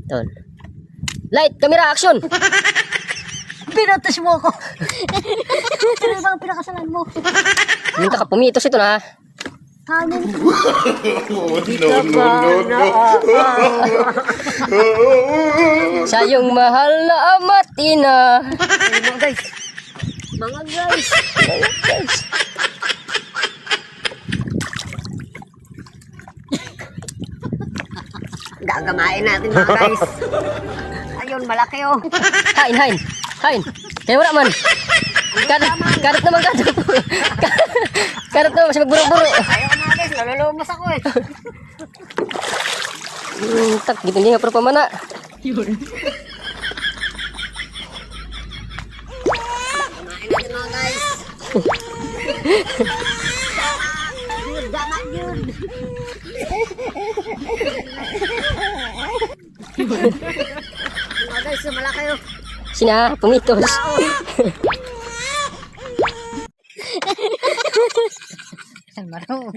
Ton. Light, camera, action! Pinatas mo ako. Ano ba ang pinakasalan mo? Minta ka pumitos ito na. Kanin. Sa iyong mahal na ama't ina. Mga guys. Mga guys. Gagamain natin mga guys. Ayun, malaki oh. Hain, hain. Hain. Kaya wala man. Karat naman karat. Karat naman, masih magburo-buro. Ayaw na guys, nalulumos ako eh. Tak, gitu niya nga pamana. Gagamain natin mga guys. Yun, gama yun. Mga guys, malaki oh. Sina, pumitos. Marunong.